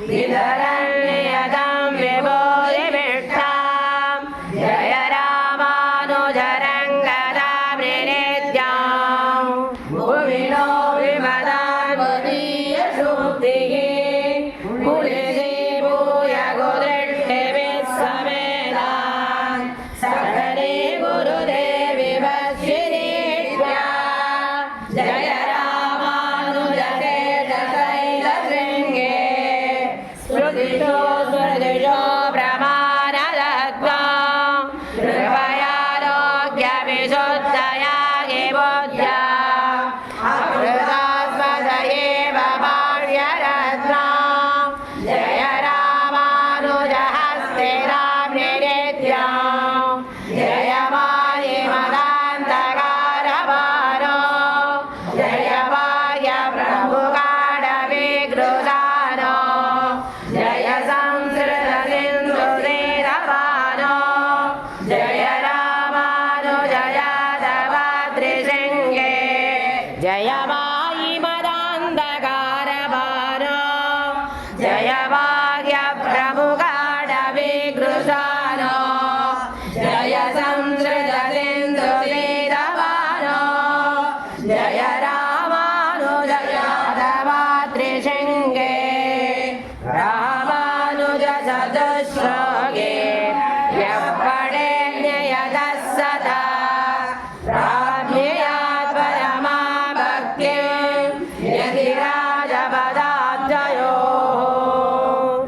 विधरण्यतं विभूतिभिष्टां जय रामानुजरङ्गदामृनित्यां भुविनो विमदान् मदीयशुद्धिः कुलिसी भूयगुदृष्टिभिः समेतान् सकले गुरुदेवि वश्यिनीत्या जय रामानुजदेशशैलशृङ्गे स्मृतिशो स्मृतिशो प्रमाणदत्त्वा कृपयारोग्यविशुद्धया गिबुद्ध्या अमृतास्मदये बाह्यरत्ना जय रामानुजहस्ते रामनित्या जय मायिमदान्तकारवारो जय भाग्य प्रभुकाडविग्रुदानो जय संस्कृतसिन्धुधीरवानो जय रामानुजयादवदृशृङ्गे जय मायिमदान्तकारवारो